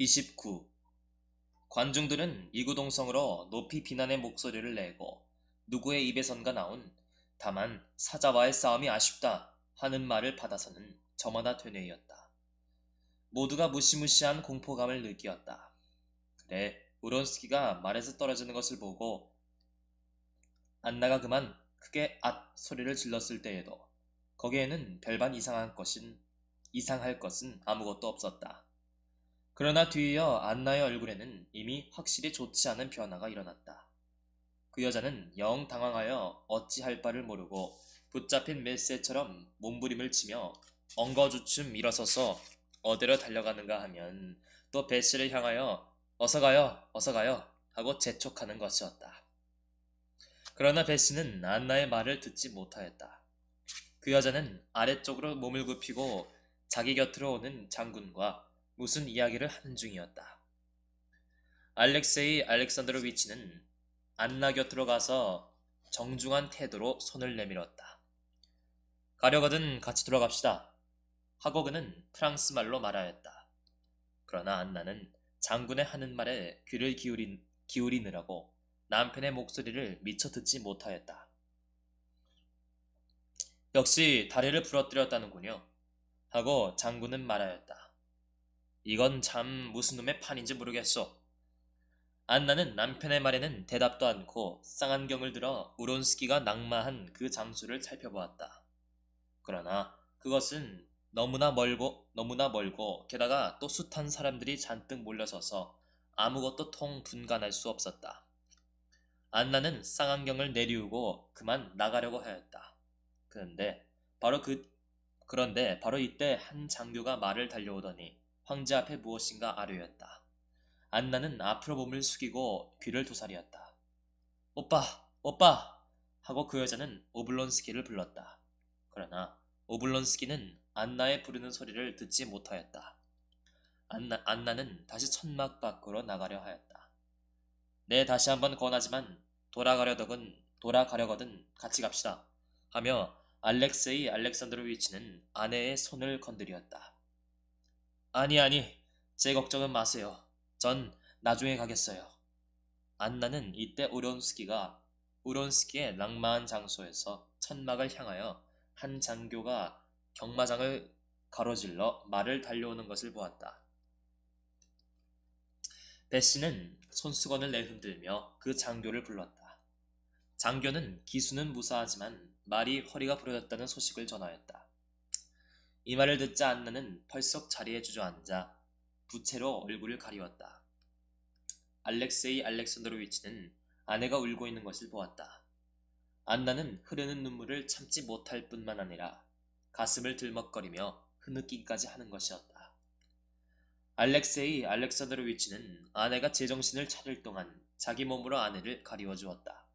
29. 관중들은 이구동성으로 높이 비난의 목소리를 내고 누구의 입에선가 나온 다만 사자와의 싸움이 아쉽다 하는 말을 받아서는 저마다 되뇌이었다. 모두가 무시무시한 공포감을 느끼었다. 그래, 우론스키가 말에서 떨어지는 것을 보고 안나가 그만 크게 앗 소리를 질렀을 때에도 거기에는 별반 이상할 것은 아무것도 없었다. 그러나 뒤이어 안나의 얼굴에는 이미 확실히 좋지 않은 변화가 일어났다. 그 여자는 영 당황하여 어찌할 바를 모르고 붙잡힌 메세처럼 몸부림을 치며 엉거주춤 일어서서 어디로 달려가는가 하면 또 베시를 향하여 어서 가요, 어서 가요 하고 재촉하는 것이었다. 그러나 베시는 안나의 말을 듣지 못하였다. 그 여자는 아래쪽으로 몸을 굽히고 자기 곁으로 오는 장군과 무슨 이야기를 하는 중이었다. 알렉세이 알렉산드로비치는 안나 곁으로 가서 정중한 태도로 손을 내밀었다. 가려거든 같이 돌아갑시다. 하고 그는 프랑스 말로 말하였다. 그러나 안나는 장군의 하는 말에 귀를 기울이느라고 남편의 목소리를 미처 듣지 못하였다. 역시 다리를 부러뜨렸다는군요. 하고 장군은 말하였다. 이건 참 무슨 놈의 판인지 모르겠소. 안나는 남편의 말에는 대답도 않고 쌍안경을 들어 우론스키가 낙마한 그 장소를 살펴보았다. 그러나 그것은 너무나 멀고 게다가 또 숱한 사람들이 잔뜩 몰려서서 아무것도 통 분간할 수 없었다. 안나는 쌍안경을 내리우고 그만 나가려고 하였다. 그런데 바로 이때 한 장교가 말을 달려오더니 황제 앞에 무엇인가 아뢰었다. 안나는 앞으로 몸을 숙이고 귀를 도사리었다. 오빠! 오빠! 하고 그 여자는 오블론스키를 불렀다. 그러나 오블론스키는 안나의 부르는 소리를 듣지 못하였다. 안나는 다시 천막 밖으로 나가려 하였다. 네, 다시 한번 권하지만 돌아가려거든 같이 갑시다. 하며 알렉세이 알렉산드로위치는 아내의 손을 건드렸다. 아니, 제 걱정은 마세요. 전 나중에 가겠어요. 안나는 이때 우론스키의 낭만한 장소에서 천막을 향하여 한 장교가 경마장을 가로질러 말을 달려오는 것을 보았다. 베시는 손수건을 내흔들며 그 장교를 불렀다. 장교는 기수는 무사하지만 말이 허리가 부러졌다는 소식을 전하였다. 이 말을 듣자 안나는 펄썩 자리에 주저앉아 부채로 얼굴을 가리웠다. 알렉세이 알렉산드로위치는 아내가 울고 있는 것을 보았다. 안나는 흐르는 눈물을 참지 못할 뿐만 아니라 가슴을 들먹거리며 흐느끼기까지 하는 것이었다. 알렉세이 알렉산드로위치는 아내가 제정신을 차릴 동안 자기 몸으로 아내를 가리워 주었다.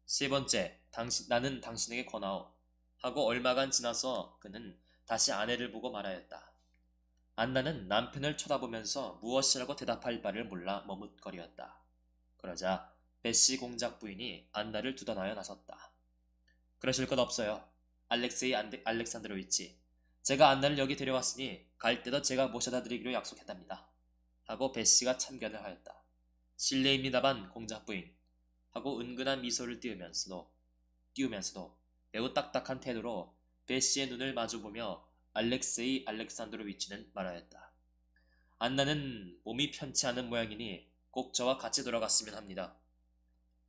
세 번째, 나는 당신에게 권하오. 하고 얼마간 지나서 그는 다시 아내를 보고 말하였다. 안나는 남편을 쳐다보면서 무엇이라고 대답할 바를 몰라 머뭇거리었다. 그러자 베시 공작 부인이 안나를 두던하여 나섰다. 그러실 것 없어요. 알렉세이 알렉산드로위치. 제가 안나를 여기 데려왔으니 갈 때도 제가 모셔다 드리기로 약속했답니다. 하고 베시가 참견을 하였다. 실례입니다만 공작 부인. 하고 은근한 미소를 띄우면서도 매우 딱딱한 태도로 베시의 눈을 마주보며 알렉세이 알렉산드로위치는 말하였다. 안나는 몸이 편치 않은 모양이니 꼭 저와 같이 돌아갔으면 합니다.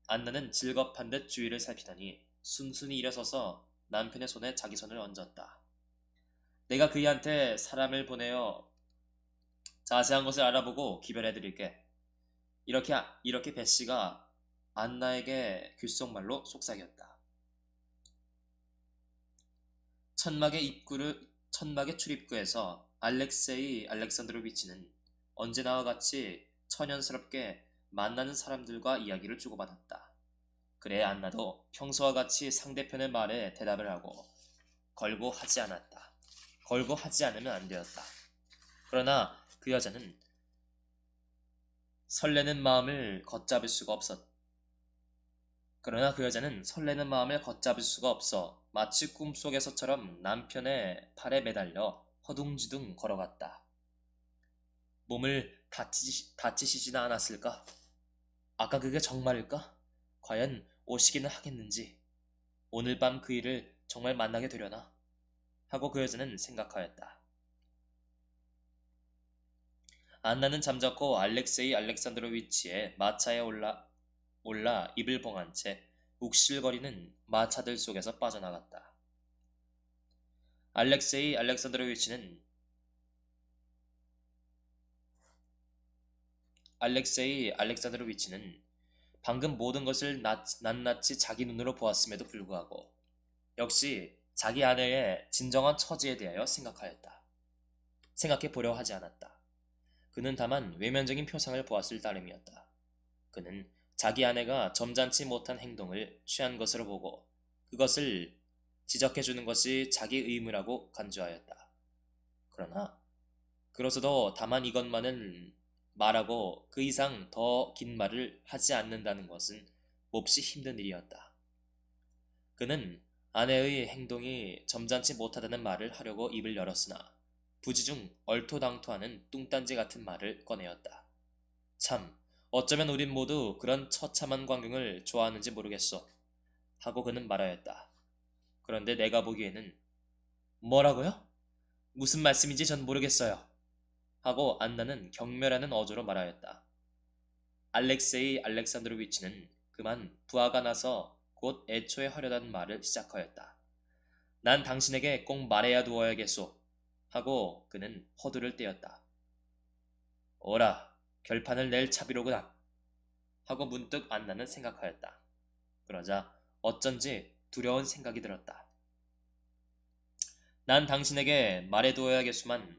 안나는 질겁한 듯 주위를 살피더니 순순히 일어서서 남편의 손에 자기 손을 얹었다. 내가 그이한테 사람을 보내어 자세한 것을 알아보고 기별해드릴게. 이렇게 베시가 안나에게 귓속말로 속삭였다. 천막의 출입구에서 알렉세이 알렉산드로비치는 언제나와 같이 천연스럽게 만나는 사람들과 이야기를 주고받았다. 그래 안나도 평소와 같이 상대편의 말에 대답을 하고 걸고 하지 않았다. 걸고 하지 않으면 안 되었다. 그러나 그 여자는 설레는 마음을 걷잡을 수가 없어 마치 꿈속에서처럼 남편의 팔에 매달려 허둥지둥 걸어갔다. 몸을 다치시지는 않았을까? 아까 그게 정말일까? 과연 오시기는 하겠는지, 오늘 밤 그 일을 정말 만나게 되려나? 하고 그 여자는 생각하였다. 안나는 잠자코 알렉세이 알렉산드로위치의 마차에 올라 입을 봉한 채 욱실거리는 마차들 속에서 빠져나갔다. 알렉세이 알렉산드로위치는 방금 모든 것을 낱낱이 자기 눈으로 보았음에도 불구하고 역시 자기 아내의 진정한 처지에 대하여 생각해 보려 하지 않았다. 그는 다만 외면적인 표상을 보았을 따름이었다. 그는 자기 아내가 점잖지 못한 행동을 취한 것으로 보고 그것을 지적해주는 것이 자기 의무라고 간주하였다. 그러서도 다만 이것만은 말하고 그 이상 더 긴 말을 하지 않는다는 것은 몹시 힘든 일이었다. 그는 아내의 행동이 점잖지 못하다는 말을 하려고 입을 열었으나 부지중 얼토당토하는 뚱딴지 같은 말을 꺼내었다. 참, 어쩌면 우린 모두 그런 처참한 광경을 좋아하는지 모르겠어. 하고 그는 말하였다. 그런데 내가 보기에는 뭐라고요? 무슨 말씀인지 전 모르겠어요. 하고 안나는 경멸하는 어조로 말하였다. 알렉세이 알렉산드로위치는 그만 부하가 나서 곧 애초에 하려던 말을 시작하였다. 난 당신에게 꼭 말해야 두어야겠소. 하고 그는 허두를 떼었다. 오라, 결판을 낼 차비로구나. 하고 문득 안나는 생각하였다. 그러자 어쩐지 두려운 생각이 들었다. 난 당신에게 말해두어야겠소만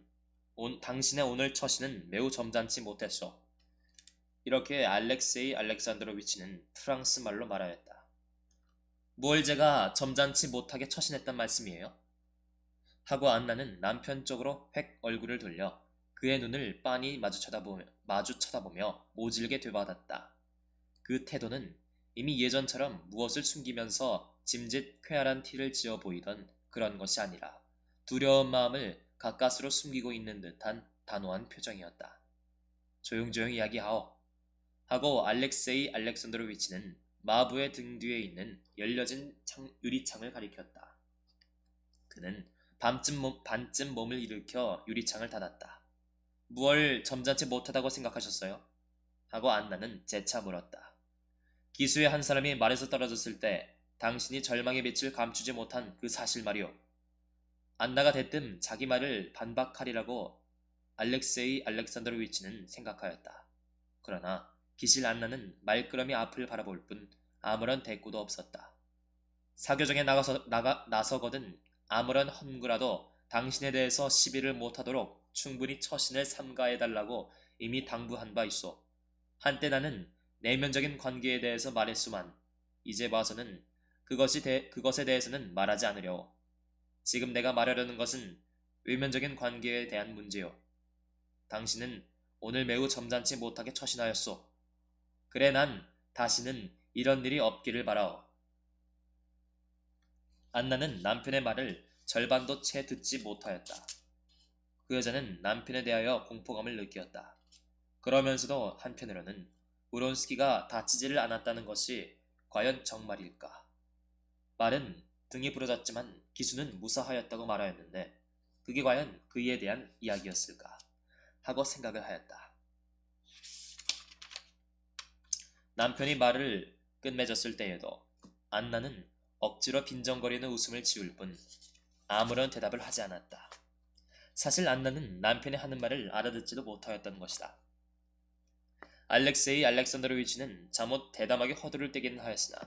당신의 오늘 처신은 매우 점잖지 못했소. 이렇게 알렉세이 알렉산드로위치는 프랑스 말로 말하였다. 뭘 제가 점잖지 못하게 처신했단 말씀이에요? 하고 안나는 남편 쪽으로 획 얼굴을 돌려 그의 눈을 빤히 마주 쳐다보며 모질게 되받았다. 그 태도는 이미 예전처럼 무엇을 숨기면서 짐짓 쾌활한 티를 지어 보이던 그런 것이 아니라 두려운 마음을 가까스로 숨기고 있는 듯한 단호한 표정이었다. 조용조용 이야기하오. 하고 알렉세이 알렉산드로위치는 마부의 등 뒤에 있는 열려진 유리창을 가리켰다. 그는 반쯤 몸을 일으켜 유리창을 닫았다. 무얼 점잖지 못하다고 생각하셨어요? 하고 안나는 재차 물었다. 기수의 한 사람이 말에서 떨어졌을 때 당신이 절망의 빛을 감추지 못한 그 사실 말이오. 안나가 대뜸 자기 말을 반박하리라고 알렉세이 알렉산드로위치는 생각하였다. 그러나 기실 안나는 말끄러미 앞을 바라볼 뿐 아무런 대꾸도 없었다. 사교정에 나서거든 아무런 험구라도 당신에 대해서 시비를 못하도록 충분히 처신을 삼가해달라고 이미 당부한 바 있소. 한때 나는 내면적인 관계에 대해서 말했수만 이제 봐서는 그것에 대해서는 말하지 않으려오. 지금 내가 말하려는 것은 외면적인 관계에 대한 문제요. 당신은 오늘 매우 점잖지 못하게 처신하였소. 그래 난 다시는 이런 일이 없기를 바라오. 안나는 남편의 말을 절반도 채 듣지 못하였다. 그 여자는 남편에 대하여 공포감을 느끼었다. 그러면서도 한편으로는 우론스키가 다치지를 않았다는 것이 과연 정말일까? 말은 등이 부러졌지만 기수는 무사하였다고 말하였는데 그게 과연 그이에 대한 이야기였을까? 하고 생각을 하였다. 남편이 말을 끝맺었을 때에도 안나는 억지로 빈정거리는 웃음을 지을 뿐 아무런 대답을 하지 않았다. 사실 안나는 남편이 하는 말을 알아듣지도 못하였던 것이다. 알렉세이 알렉산드로위치는 잠옷 대담하게 허들을 떼기는 하였으나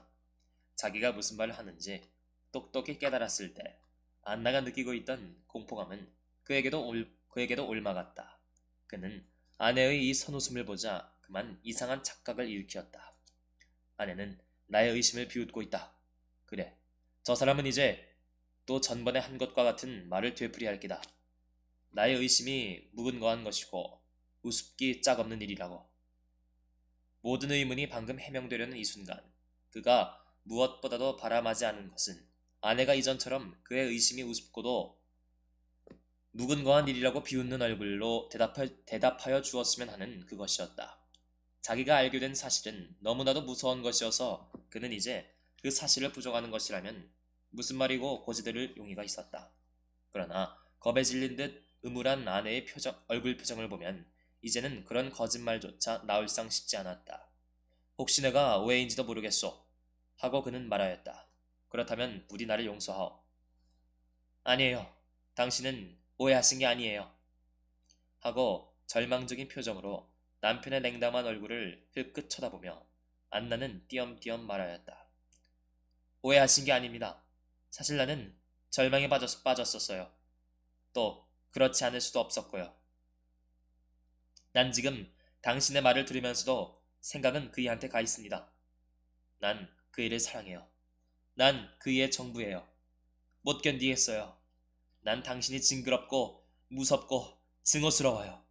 자기가 무슨 말을 하는지 똑똑히 깨달았을 때 안나가 느끼고 있던 공포감은 그에게도 옮아갔다. 그는 아내의 이 선웃음을 보자 그만 이상한 착각을 일으켰다. 아내는 나의 의심을 비웃고 있다. 그래, 저 사람은 이제 또 전번에 한 것과 같은 말을 되풀이할 기다. 나의 의심이 무근거한 것이고 우습기 짝없는 일이라고. 모든 의문이 방금 해명되려는 이 순간 그가 무엇보다도 바람하지 않은 것은 아내가 이전처럼 그의 의심이 우습고도 무근거한 일이라고 비웃는 얼굴로 대답하여 주었으면 하는 그것이었다. 자기가 알게 된 사실은 너무나도 무서운 것이어서 그는 이제 그 사실을 부정하는 것이라면 무슨 말이고 고지들을 용의가 있었다. 그러나 겁에 질린 듯 음울한 아내의 얼굴 표정을 보면 이제는 그런 거짓말조차 나올상 싶지 않았다. 혹시 내가 오해인지도 모르겠소. 하고 그는 말하였다. 그렇다면 부디 나를 용서하오. 아니에요. 당신은 오해하신 게 아니에요. 하고 절망적인 표정으로 남편의 냉담한 얼굴을 흘끗 쳐다보며 안나는 띄엄띄엄 말하였다. 오해하신 게 아닙니다. 사실 나는 절망에 빠졌었어요. 또 그렇지 않을 수도 없었고요. 난 지금 당신의 말을 들으면서도 생각은 그이한테 가 있습니다. 난 그이를 사랑해요. 난 그이의 전부예요. 못 견디겠어요. 난 당신이 징그럽고 무섭고 증오스러워요.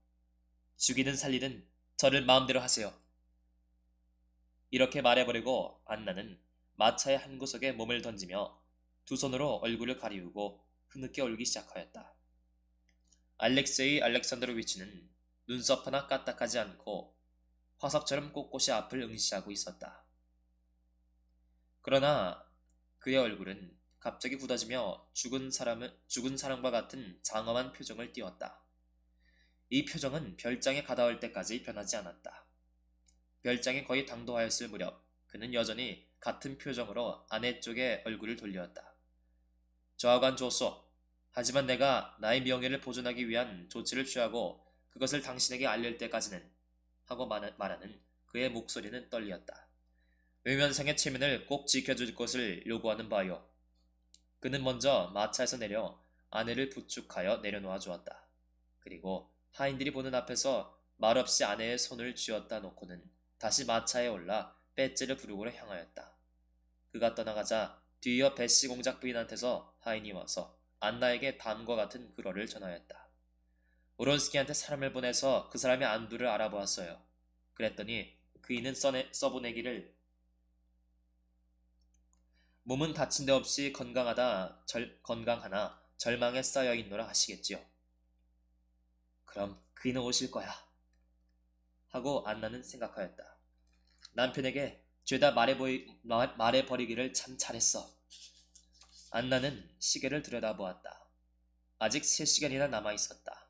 죽이든 살리든 저를 마음대로 하세요. 이렇게 말해버리고 안나는 마차의 한 구석에 몸을 던지며 두 손으로 얼굴을 가리우고 흐느껴 울기 시작하였다. 알렉세이 알렉산드로비치는 눈썹 하나 까딱하지 않고 화석처럼 꼿꼿이 앞을 응시하고 있었다. 그러나 그의 얼굴은 갑자기 굳어지며 죽은 사람과 같은 장엄한 표정을 띄웠다. 이 표정은 별장에 가닿을 때까지 변하지 않았다. 별장에 거의 당도하였을 무렵 그는 여전히 같은 표정으로 아내 쪽에 얼굴을 돌렸다. 저하간 좋소. 하지만 내가 나의 명예를 보존하기 위한 조치를 취하고 그것을 당신에게 알릴 때까지는 하고 말하는 그의 목소리는 떨리었다. 외면상의 체면을 꼭 지켜줄 것을 요구하는 바요. 그는 먼저 마차에서 내려 아내를 부축하여 내려놓아 주었다. 그리고 하인들이 보는 앞에서 말없이 아내의 손을 쥐었다 놓고는 다시 마차에 올라 빼째를 부르고로 향하였다. 그가 떠나가자 뒤이어 베시 공작 부인한테서 하인이 와서 안나에게 다음과 같은 글어를 전하였다. 오론스키한테 사람을 보내서 그 사람의 안부를 알아보았어요. 그랬더니 그이는 써보내기를 몸은 다친 데 없이 건강하나 절망에 쌓여있노라 하시겠지요. 그럼 그이는 오실 거야. 하고 안나는 생각하였다. 남편에게 죄다 말해버리기를 참 잘했어. 안나는 시계를 들여다보았다. 아직 3시간이나 남아있었다.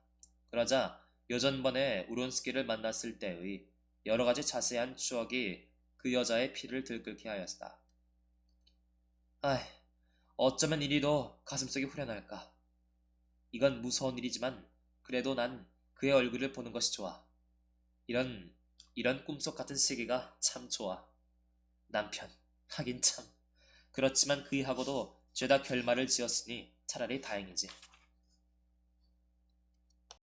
그러자 여전번에 우론스키를 만났을 때의 여러가지 자세한 추억이 그 여자의 피를 들끓게 하였다. 아이, 어쩌면 이리도 가슴속이 후련할까. 이건 무서운 일이지만 그래도 난 그의 얼굴을 보는 것이 좋아. 이런 꿈속 같은 세계가 참 좋아. 남편, 하긴 참. 그렇지만 그이하고도 죄다 결말을 지었으니 차라리 다행이지.